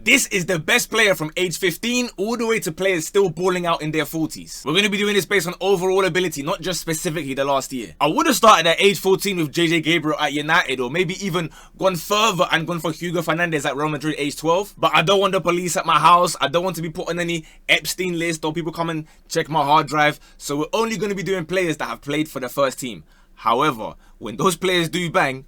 This is the best player from age 15 all the way to players still balling out in their 40s. We're going to be doing this based on overall ability, not just specifically the last year. I would have started at age 14 with JJ Gabriel at United, or maybe even gone further and gone for Hugo Fernandez at Real Madrid age 12. But I don't want the police at my house. I don't want to be put on any Epstein list or people come and check my hard drive. So we're only going to be doing players that have played for the first team. However, when those players do bang,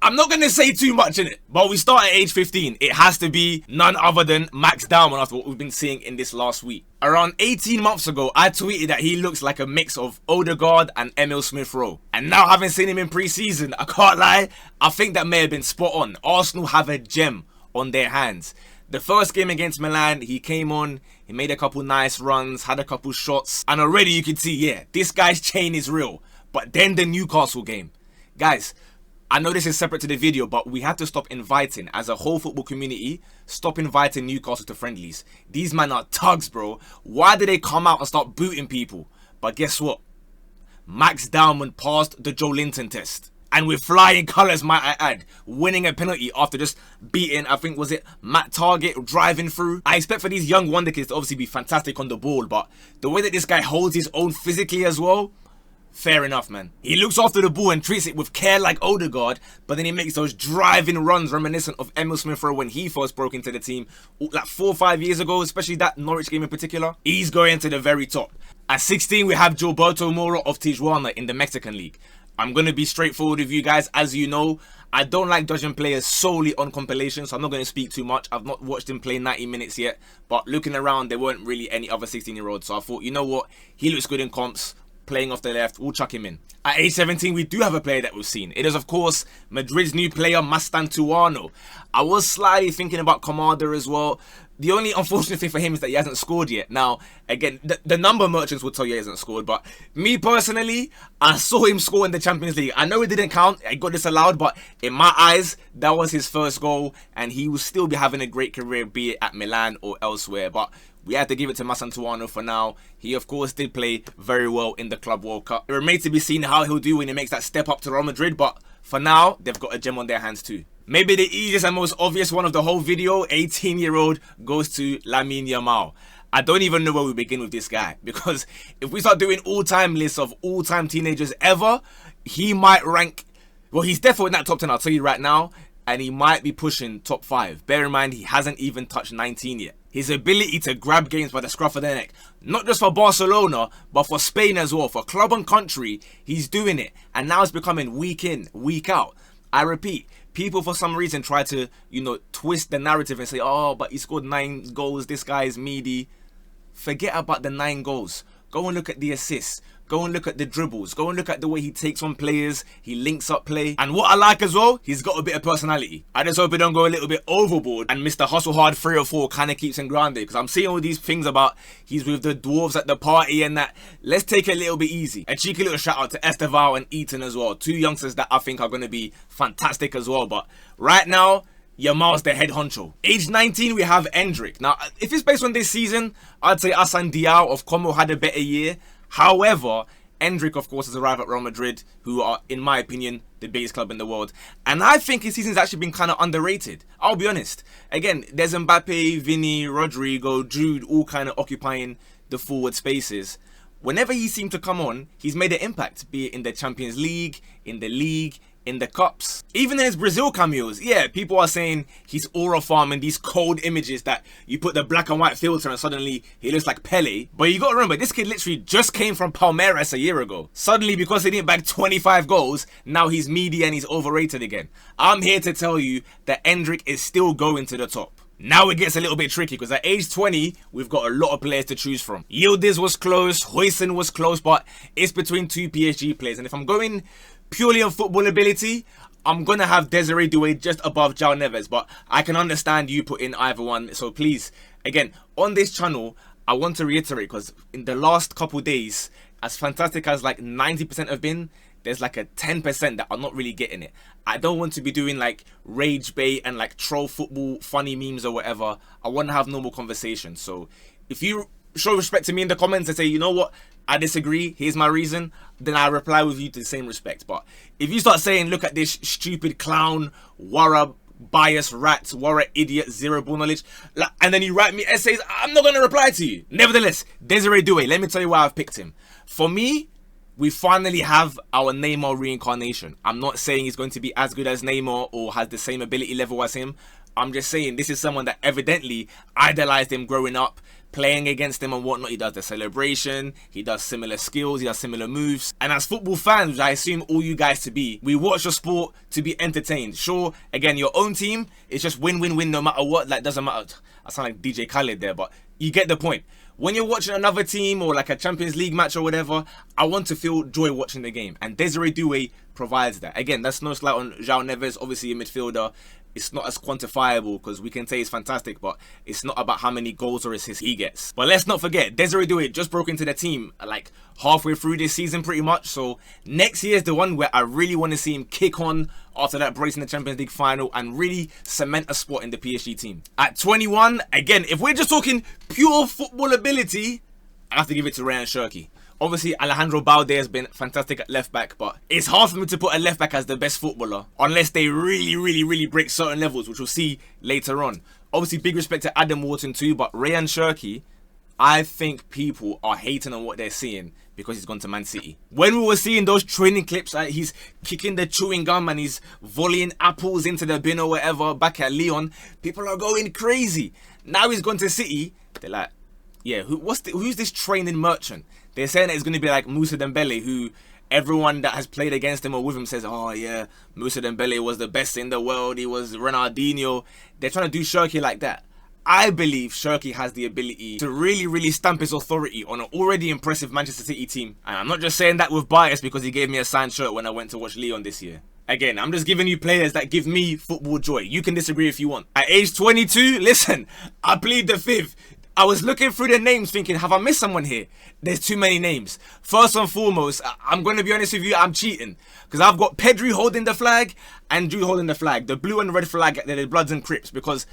I'm not going to say too much in it, but we start at age 15. It has to be none other than Max Dowman after what we've been seeing in this last week. Around 18 months ago, I tweeted that he looks like a mix of Odegaard and Emil Smith-Rowe. And now having seen him in pre-season, I can't lie, I think that may have been spot on. Arsenal have a gem on their hands. The first game against Milan, he came on, he made a couple nice runs, had a couple shots, and already you can see, yeah, this guy's chain is real. But then the Newcastle game. Guys, I know this is separate to the video, but we have to stop inviting, as a whole football community, stop inviting Newcastle to friendlies. These men are thugs, bro. Why did they come out and start booting people? But guess what? Max Dowman passed the Joe Linton test. And with flying colours, might I add, winning a penalty after just beating, I think, was it Matt Target, driving through. I expect for these young wonder kids to obviously be fantastic on the ball, but the way that this guy holds his own physically as well, fair enough, man. He looks after the ball and treats it with care like Odegaard, but then he makes those driving runs reminiscent of Emil Smith-Rowe when he first broke into the team like 4 or 5 years ago, especially that Norwich game in particular. He's going to the very top. At 16, we have Gilberto Moro of Tijuana in the Mexican League. I'm going to be straightforward with you guys. As you know, I don't like judging players solely on compilations, so I'm not going to speak too much. I've not watched him play 90 minutes yet, but looking around, there weren't really any other 16-year-olds, so I thought, you know what, he looks good in comps. Playing off the left, we'll chuck him in. At age 17, we do have a player that we've seen. It is, of course, Madrid's new player, Mastantuono. I was slightly thinking about Kamada as well. The only unfortunate thing for him is that he hasn't scored yet. Now, again, the number merchants will tell you he hasn't scored, but me personally, I saw him score in the Champions League. I know it didn't count, I got disallowed, but in my eyes, that was his first goal, and he will still be having a great career, be it at Milan or elsewhere. But we have to give it to Mastantuono for now. He, of course, did play very well in the Club World Cup. It remains to be seen how he'll do when he makes that step up to Real Madrid, but for now, they've got a gem on their hands too. Maybe the easiest and most obvious one of the whole video, 18-year-old goes to Lamine Yamal. I don't even know where we begin with this guy, because if we start doing all-time lists of all-time teenagers ever, he might rank, well, he's definitely in that top 10, I'll tell you right now, and he might be pushing top 5. Bear in mind, he hasn't even touched 19 yet. His ability to grab games by the scruff of their neck, not just for Barcelona, but for Spain as well, for club and country, he's doing it. And now it's becoming week in, week out. I repeat, people for some reason try to, twist the narrative and say, oh, but he scored 9 goals, this guy is meaty. Forget about the 9 goals. Go and look at the assists. Go and look at the dribbles. Go and look at the way he takes on players. He links up play. And what I like as well, he's got a bit of personality. I just hope he don't go a little bit overboard and Mr. Hustle Hard 3 or 4 kind of keeps him grounded. Because I'm seeing all these things about he's with the dwarves at the party and that. Let's take it a little bit easy. A cheeky little shout out to Esteval and Eaton as well. 2 youngsters that I think are going to be fantastic as well. But right now, Yamal's the head honcho. Age 19, we have Endrick. Now, if it's based on this season, I'd say Assane Diao of Como had a better year. However, Endrick, of course, has arrived at Real Madrid, who are, in my opinion, the biggest club in the world. And I think his season's actually been kind of underrated. I'll be honest. Again, there's Mbappe, Vini, Rodrigo, Jude, all kind of occupying the forward spaces. Whenever he seemed to come on, he's made an impact, be it in the Champions League, in the league, in the cups, even in his Brazil cameos. Yeah, people are saying he's aura farming these cold images that you put the black and white filter and suddenly he looks like Pele. But you gotta remember, this kid literally just came from Palmeiras a year ago. Suddenly, because he didn't bag 25 goals, now he's meaty and he's overrated again. I'm here to tell you that Endrick is still going to the top. Now it gets a little bit tricky because at age 20, we've got a lot of players to choose from. Yildiz was close, Huijsen was close, but it's between 2 PSG players. And if I'm going purely on football ability, I'm going to have Desiree Doué just above João Neves, but I can understand you put in either one. So please, again, on this channel, I want to reiterate, because in the last couple days, as fantastic as like 90% have been, there's like a 10% that are not really getting it. I don't want to be doing like rage bait and like troll football funny memes or whatever. I want to have normal conversations. So if you show respect to me in the comments and say, you know what, I disagree, here's my reason, then I reply with you to the same respect. But if you start saying, look at this stupid clown, Warab bias, rat, warrant, idiot, zero ball knowledge. And then you write me essays, I'm not going to reply to you. Nevertheless, Desiree Doué, let me tell you why I've picked him. For me, we finally have our Neymar reincarnation. I'm not saying he's going to be as good as Neymar or has the same ability level as him. I'm just saying this is someone that evidently idolized him growing up, playing against him and whatnot. He does the celebration, he does similar skills, he does similar moves. And as football fans, which I assume all you guys to be, we watch your sport to be entertained. Sure, again, your own team, it's just win-win-win no matter what. Like, doesn't matter. I sound like DJ Khaled there, but you get the point. When you're watching another team or like a Champions League match or whatever, I want to feel joy watching the game. And Desiree Doué provides that. Again, that's no slight on João Neves, obviously a midfielder. It's not as quantifiable because we can say he's fantastic, but it's not about how many goals or assists he gets. But let's not forget, Desiree Doué just broke into the team like halfway through this season pretty much. So next year is the one where I really want to see him kick on after that brace in the Champions League final and really cement a spot in the PSG team. At 21, again, if we're just talking pure football ability, I have to give it to Ryan Cherki. Obviously, Alejandro Balde has been fantastic at left back, but it's hard for me to put a left back as the best footballer unless they really break certain levels, which we'll see later on. Obviously, big respect to Adam Wharton too, but Ryan Cherki, I think people are hating on what they're seeing because he's gone to Man City. When we were seeing those training clips, he's kicking the chewing gum and he's volleying apples into the bin or whatever back at Lyon, people are going crazy. Now he's gone to City, they're like, yeah, who's this training merchant? They're saying that it's going to be like Moussa Dembele, who everyone that has played against him or with him says, oh yeah, Moussa Dembele was the best in the world, he was Ronaldinho. They're trying to do Cherki like that. I believe Cherki has the ability to really stamp his authority on an already impressive Manchester City team. And I'm not just saying that with bias because he gave me a signed shirt when I went to watch Lyon this year. Again, I'm just giving you players that give me football joy. You can disagree if you want. At age 22, listen, I plead the fifth. I was looking through the names thinking, have I missed someone here? There's too many names. First and foremost, I'm going to be honest with you, I'm cheating. Because I've got Pedri holding the flag and Jude holding the flag. The blue and red flag, they're the Bloods and Crips because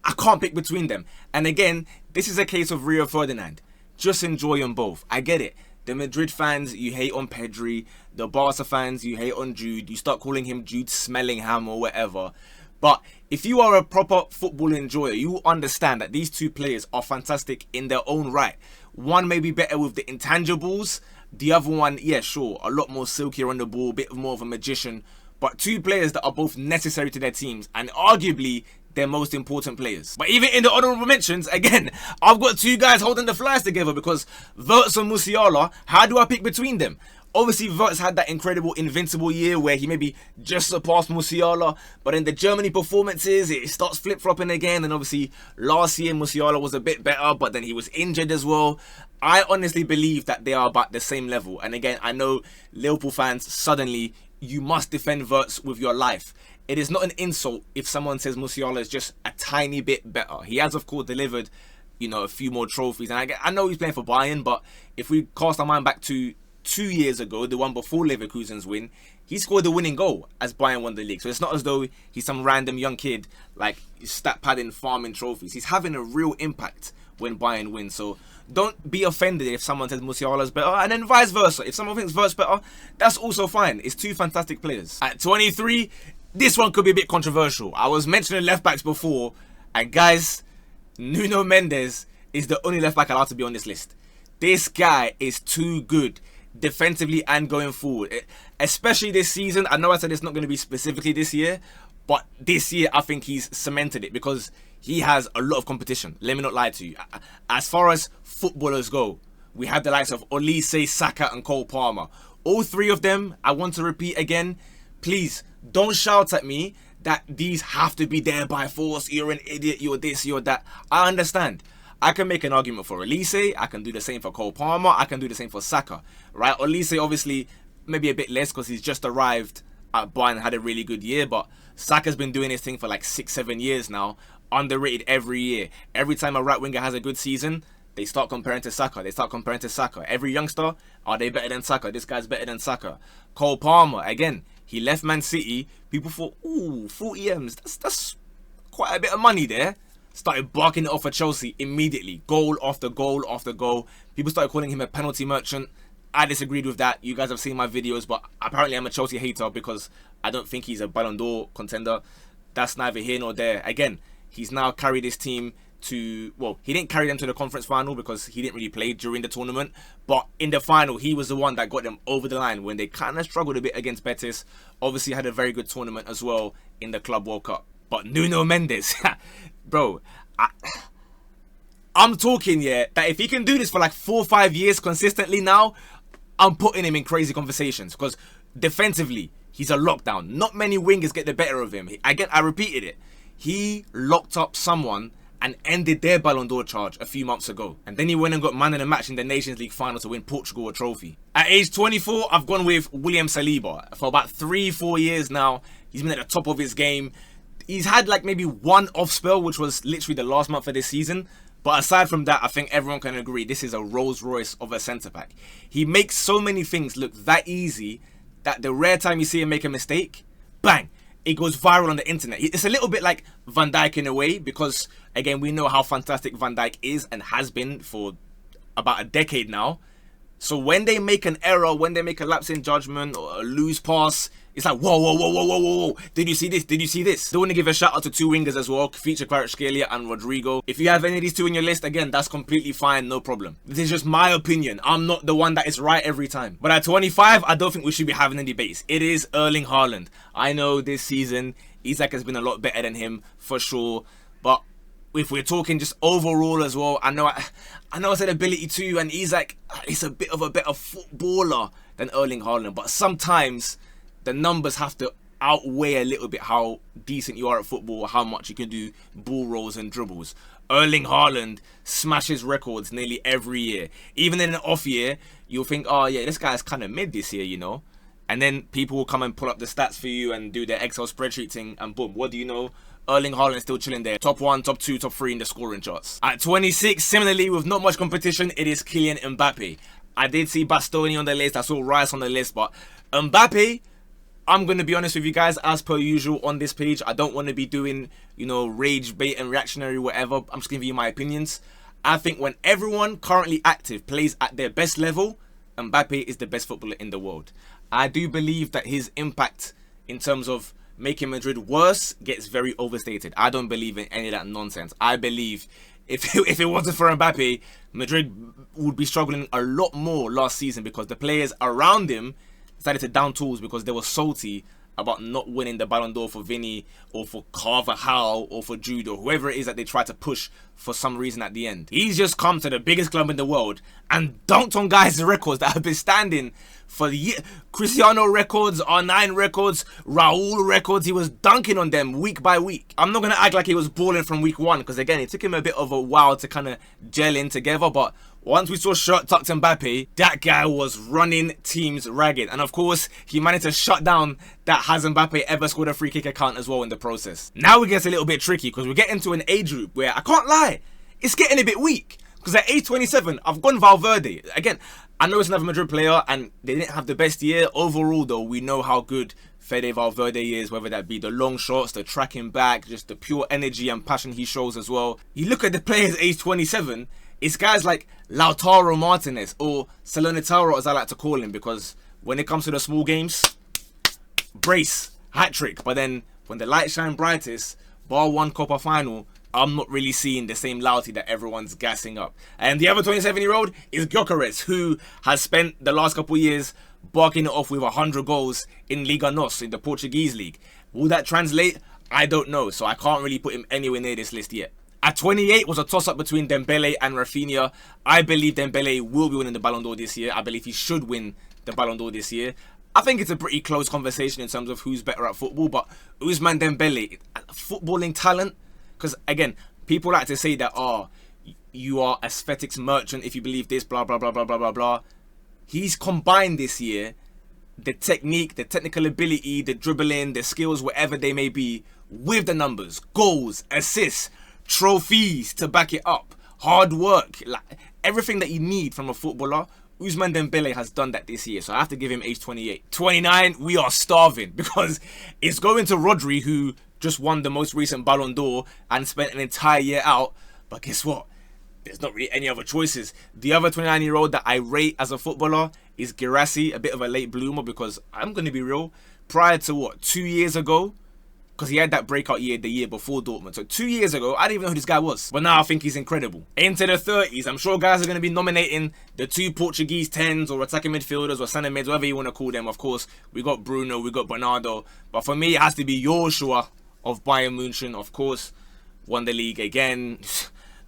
I can't pick between them. And again, this is a case of Rio Ferdinand. Just enjoy them both. I get it. The Madrid fans, you hate on Pedri. The Barca fans, you hate on Jude. You start calling him Jude Smellingham or whatever. But if you are a proper football enjoyer, you understand that these two players are fantastic in their own right. One may be better with the intangibles. The other one, yeah, sure, a lot more silkier on the ball, a bit more of a magician. But two players that are both necessary to their teams and arguably their most important players. But even in the honorable mentions, again, I've got two guys holding the flags together because Wirtz and Musiala, how do I pick between them? Obviously, Wirtz had that incredible invincible year where he maybe just surpassed Musiala, but in the Germany performances, it starts flip-flopping again. And obviously, last year, Musiala was a bit better, but then he was injured as well. I honestly believe that they are about the same level. And again, I know Liverpool fans, suddenly, you must defend Wirtz with your life. It is not an insult if someone says Musiala is just a tiny bit better. He has, of course, delivered, you know, a few more trophies. And I know he's playing for Bayern, but if we cast our mind back to 2 years ago, the one before Leverkusen's win, he scored the winning goal as Bayern won the league. So it's not as though he's some random young kid like stat padding farming trophies. He's having a real impact when Bayern wins. So don't be offended if someone says Musiala's better, and then vice versa. If someone thinks Wirtz better, that's also fine. It's two fantastic players. At 23, this one could be a bit controversial. I was mentioning left backs before, and guys, Nuno Mendes is the only left back allowed to be on this list. This guy is too good defensively and going forward, especially this season. I know I said it's not going to be specifically this year, but this year I think he's cemented it because he has a lot of competition. Let me not lie to you. As far as footballers go, we have the likes of Olise, Saka and Cole Palmer. All three of them, I want to repeat again, please don't shout at me that these have to be there by force. You're an idiot, you're this, you're that. I understand. I can make an argument for Olise, I can do the same for Cole Palmer, I can do the same for Saka, right? Olise obviously maybe a bit less because he's just arrived at Bayern and had a really good year, but Saka's been doing his thing for like 6-7 years now, underrated every year. Every time a right winger has a good season, they start comparing to Saka, Every youngster, are they better than Saka? This guy's better than Saka. Cole Palmer, again, he left Man City, people thought, ooh, 40 M's, that's quite a bit of money there. Started barking it off at Chelsea immediately. Goal after goal after goal. People started calling him a penalty merchant. I disagreed with that. You guys have seen my videos, but apparently I'm a Chelsea hater because I don't think he's a Ballon d'Or contender. that's neither here nor there. Again, he's now carried his team to, well, he didn't carry them to the conference final because he didn't really play during the tournament, but in the final he was the one that got them over the line when they kind of struggled a bit against Betis. Obviously had a very good tournament as well in the Club World Cup. But Nuno Mendes, bro, I'm talking, yeah, that if he can do this for like 4 or 5 years consistently now, I'm putting him in crazy conversations, because defensively he's a lockdown. Not many wingers get the better of him. Again, I repeated it, he locked up someone and ended their Ballon d'Or charge a few months ago. And then he went and got man of the match in the Nations League final to win Portugal a trophy. At age 24, I've gone with William Saliba. For about 3-4 years now, he's been at the top of his game. He's had like maybe one off spell, which was literally the last month of this season. But aside from that, I think everyone can agree this is a Rolls Royce of a centre-back. He makes so many things look that easy that the rare time you see him make a mistake, bang, it goes viral on the internet. It's a little bit like Van Dijk in a way, because again, we know how fantastic Van Dijk is and has been for about a decade now. So when they make an error, when they make a lapse in judgment or a loose pass, it's like, whoa, whoa, whoa, whoa, whoa, whoa, whoa. Did you see this? Did you see this? Don't want to give a shout out to 2 wingers as well, feature Kvaratskhelia and Rodrigo. If you have any of these 2 in your list, again, that's completely fine, no problem. This is just my opinion. I'm not the one that is right every time. But at 25, I don't think we should be having any debates. It is Erling Haaland. I know this season, Isak has been a lot better than him, for sure. But if we're talking just overall as well, I know I said ability too, and Isak is a bit of a better footballer than Erling Haaland, but sometimes the numbers have to outweigh a little bit how decent you are at football, how much you can do ball rolls and dribbles. Erling Haaland smashes records nearly every year. Even in an off year, you'll think, oh yeah, this guy's kind of mid this year, you know. And then people will come and pull up the stats for you and do their Excel spreadsheet thing, and boom, what do you know? Erling Haaland still chilling there. Top 1, top 2, top 3 in the scoring charts. At 26, similarly, with not much competition, it is Kylian Mbappe. I did see Bastoni on the list, I saw Rice on the list, but Mbappe, I'm going to be honest with you guys, as per usual on this page, I don't want to be doing, you know, rage, bait and reactionary, whatever. I'm just giving you my opinions. I think when everyone currently active plays at their best level, Mbappe is the best footballer in the world. I do believe that his impact in terms of making Madrid worse gets very overstated. I don't believe in any of that nonsense. I believe if it wasn't for Mbappe, Madrid would be struggling a lot more last season, because the players around him decided to down tools because they were salty about not winning the Ballon d'Or for Vinny or for Carvajal or for Jude or whoever it is that they try to push for some reason at the end. He's just come to the biggest club in the world and dunked on guys' records that have been standing for the year. Cristiano records, R9 records, Raul records. He was dunking on them week by week. I'm not going to act like he was balling from week 1, because again, it took him a bit of a while to kind of gel in together, but once we saw shirt tucked Mbappe, that guy was running teams ragged. And of course, he managed to shut down that has Mbappe ever scored a free kick account as well in the process. Now it gets a little bit tricky, because we get into an age group where, I can't lie, it's getting a bit weak. Because at age 27, I've gone Valverde. Again, I know it's another Madrid player and they didn't have the best year. Overall though, we know how good Fede Valverde is, whether that be the long shots, the tracking back, just the pure energy and passion he shows as well. You look at the players age 27, it's guys like Lautaro Martinez or Salernitaro, as I like to call him, because when it comes to the small games, brace, hat-trick. But then when the lights shine brightest, bar 1 Copa final, I'm not really seeing the same loyalty that everyone's gassing up. And the other 27-year-old is Gyökeres, who has spent the last couple of years barking it off with 100 goals in Liga NOS, in the Portuguese league. Will that translate? I don't know, so I can't really put him anywhere near this list yet. At 28 was a toss-up between Dembele and Rafinha. I believe Dembele will be winning the Ballon d'Or this year. I believe he should win the Ballon d'Or this year. I think it's a pretty close conversation in terms of who's better at football, but Ousmane Dembele, footballing talent, because again, people like to say that, oh, you are aesthetics merchant if you believe this, blah, blah, blah, blah, blah, blah, blah. He's combined this year the technique, the technical ability, the dribbling, the skills, whatever they may be, with the numbers, goals, assists, trophies to back it up, hard work, like everything that you need from a footballer. Ousmane Dembele has done that this year, so I have to give him age 28. 29, we are starving, because it's going to Rodri, who just won the most recent Ballon d'Or and spent an entire year out. But guess what? There's not really any other choices. The other 29-year-old that I rate as a footballer is Guirassy, a bit of a late bloomer, because I'm going to be real, prior to 2 years ago, because he had that breakout year the year before Dortmund. So 2 years ago, I didn't even know who this guy was. But now I think he's incredible. Into the 30s, I'm sure guys are going to be nominating the 2 Portuguese 10s or attacking midfielders or centre mids, whatever you want to call them. Of course, we got Bruno, we got Bernardo. But for me, it has to be Joshua of Bayern München. Of course, won the league again.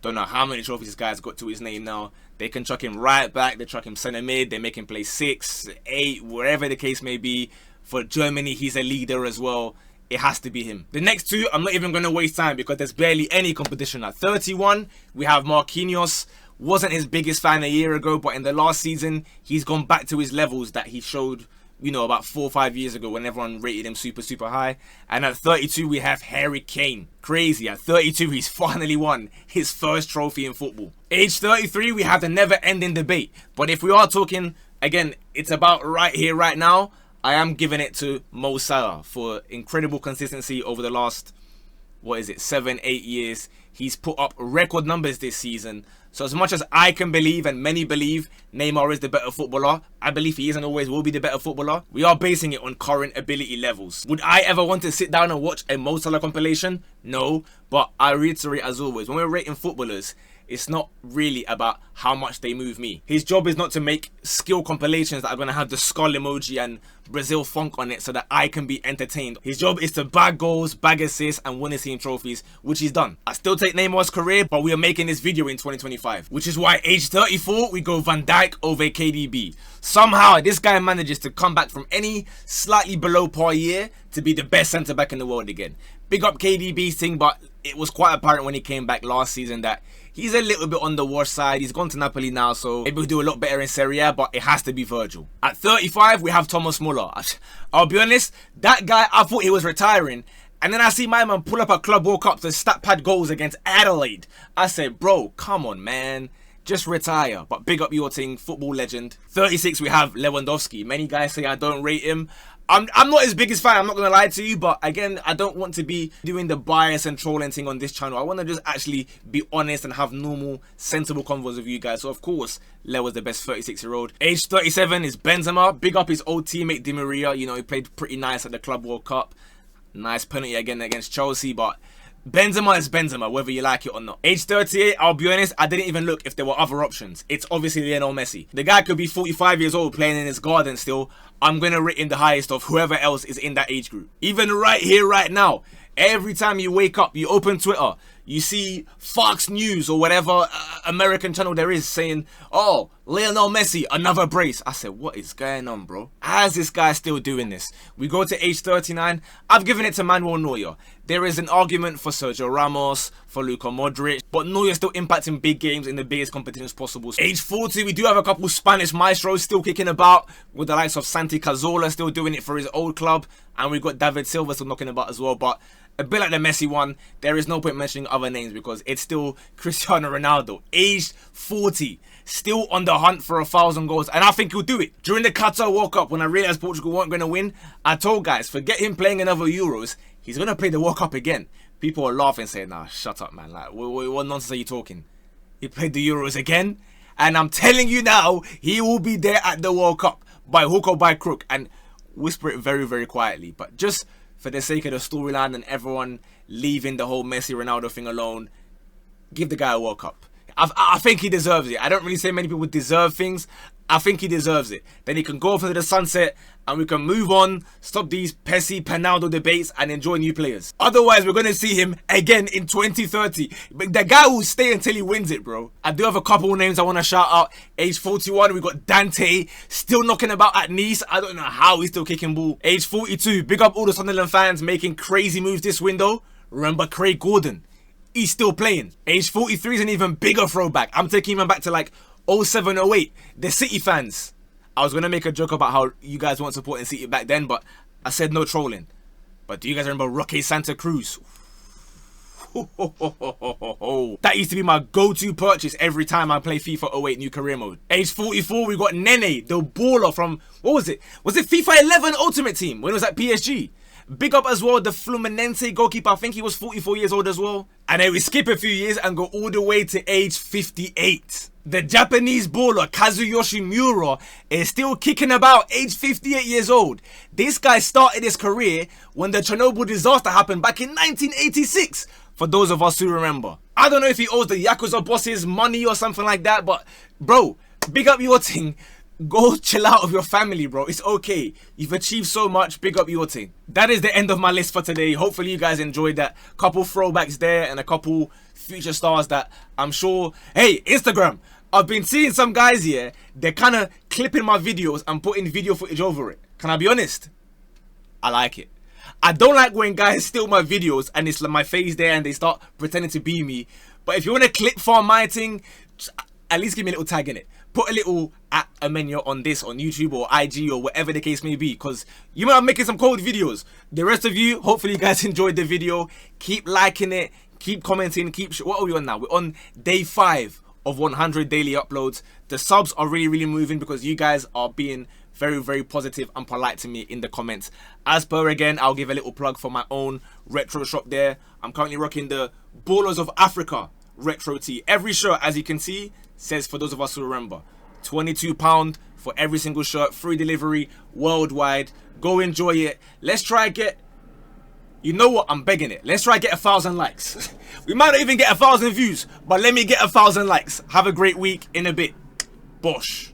Don't know how many trophies this guy's got to his name now. They can chuck him right back, they chuck him centre mid, they make him play 6, 8, wherever the case may be. For Germany, he's a leader as well. It has to be him. The next 2, I'm not even going to waste time because there's barely any competition. At 31, we have Marquinhos. Wasn't his biggest fan a year ago, but in the last season, he's gone back to his levels that he showed, you know, about 4 or 5 years ago when everyone rated him super, super high. And at 32, we have Harry Kane. Crazy. At 32, he's finally won his first trophy in football. Age 33, we have the never-ending debate. But if we are talking, again, it's about right here, right now, I am giving it to Mo Salah for incredible consistency over the last, 7, 8 years. He's put up record numbers this season. So as much as I can believe, and many believe, Neymar is the better footballer, I believe he is and always will be the better footballer. We are basing it on current ability levels. Would I ever want to sit down and watch a Mo Salah compilation? No. But I reiterate as always, when we're rating footballers, it's not really about how much they move me. His job is not to make skill compilations that are going to have the skull emoji and Brazil funk on it so that I can be entertained. His job is to bag goals, bag assists, and win his team trophies, which he's done. I still take Neymar's career, but we are making this video in 2025, which is why age 34, we go Van Dijk over KDB. Somehow, this guy manages to come back from any slightly below par year to be the best centre-back in the world again. Big up KDB's thing, but it was quite apparent when he came back last season that he's a little bit on the worse side. He's gone to Napoli now, so maybe he'll do a lot better in Serie A, but it has to be Virgil. At 35, we have Thomas Muller. I'll be honest, that guy, I thought he was retiring. And then I see my man pull up a Club World Cup to stat pad goals against Adelaide. I said, bro, come on, man. Just retire. But big up your thing, football legend. 36, we have Lewandowski. Many guys say I don't rate him. I'm not his biggest fan, I'm not going to lie to you, but again, I don't want to be doing the bias and trolling thing on this channel. I want to just actually be honest and have normal, sensible convos with you guys. So, of course, Leo was the best 36-year-old. Age 37 is Benzema. Big up his old teammate Di Maria. You know, he played pretty nice at the Club World Cup. Nice penalty again against Chelsea, but Benzema is Benzema, whether you like it or not. Age 38, I'll be honest, I didn't even look if there were other options. It's obviously Lionel Messi. The guy could be 45 years old playing in his garden still. I'm going to rate him the highest of whoever else is in that age group. Even right here, right now, every time you wake up, you open Twitter, you see Fox News or whatever American channel there is saying, oh, Lionel Messi, another brace. I said, what is going on, bro? How is this guy still doing this? We go to age 39. I've given it to Manuel Neuer. There is an argument for Sergio Ramos, for Luka Modric, but Neuer's still impacting big games in the biggest competitions possible. Age 40, we do have a couple Spanish maestros still kicking about, with the likes of Santi Cazorla still doing it for his old club, and we've got David Silva still knocking about as well, but a bit like the Messi one, there is no point mentioning other names because it's still Cristiano Ronaldo, aged 40, still on the hunt for 1,000 goals, and I think he'll do it. During the Qatar World Cup, when I realised Portugal weren't going to win, I told guys, forget him playing another Euros, he's going to play the World Cup again. People are laughing, saying, nah, shut up, man. Like, what nonsense are you talking? He played the Euros again, and I'm telling you now, he will be there at the World Cup, by hook or by crook, and whisper it very, very quietly, but just for the sake of the storyline and everyone leaving the whole Messi Ronaldo thing alone, give the guy a World Cup. I think he deserves it. I don't really say many people deserve things. I think he deserves it. Then he can go off into the sunset and we can move on, stop these Messi Ronaldo debates and enjoy new players. Otherwise, we're going to see him again in 2030. But the guy will stay until he wins it, bro. I do have a couple of names I want to shout out. Age 41, we got Dante, still knocking about at Nice. I don't know how he's still kicking ball. Age 42, big up all the Sunderland fans making crazy moves this window. Remember Craig Gordon. He's still playing. Age 43 is an even bigger throwback. I'm taking him back to like 07, 08. The City fans. I was going to make a joke about how you guys weren't supporting City back then, but I said no trolling. But do you guys remember Roque Santa Cruz? That used to be my go-to purchase every time I play FIFA 08 new career mode. Age 44, we got Nene, the baller from, what was it? Was it FIFA 11 Ultimate Team when it was at PSG? Big up as well the Fluminense goalkeeper. I think he was 44 years old as well. And then we skip a few years and go all the way to age 58. The Japanese baller Kazuyoshi Miura is still kicking about, age 58 years old. This guy started his career when the Chernobyl disaster happened back in 1986, for those of us who remember. I don't know if he owes the Yakuza bosses money or something like that, but bro, big up your thing. Go chill out with your family, bro. It's okay. You've achieved so much. Big up your team. That is the end of my list for today. Hopefully you guys enjoyed that. Couple throwbacks there and a couple future stars that I'm sure... Hey, Instagram. I've been seeing some guys here. They're kind of clipping my videos and putting video footage over it. Can I be honest? I like it. I don't like when guys steal my videos and it's like my face there and they start pretending to be me. But if you want to clip farm my thing, at least give me a little tag in it. Put a little at Amenyah on this, on YouTube or IG or whatever the case may be, because you might be making some cold videos. The rest of you, hopefully you guys enjoyed the video. Keep liking it, keep commenting, what are we on now? We're on day 5 of 100 daily uploads. The subs are really moving because you guys are being very positive and polite to me in the comments. As per, again, I'll give a little plug for my own retro shop there. I'm currently rocking the Ballers of Africa retro tee. Every shirt, as you can see, says, for those of us who remember, £22 for every single shirt, free delivery worldwide. Go enjoy it. Let's try get, you know what, I'm begging it, let's try get 1,000 likes. We might not even get 1,000 views, but let me get 1,000 likes. Have a great week. In a bit. Bosh.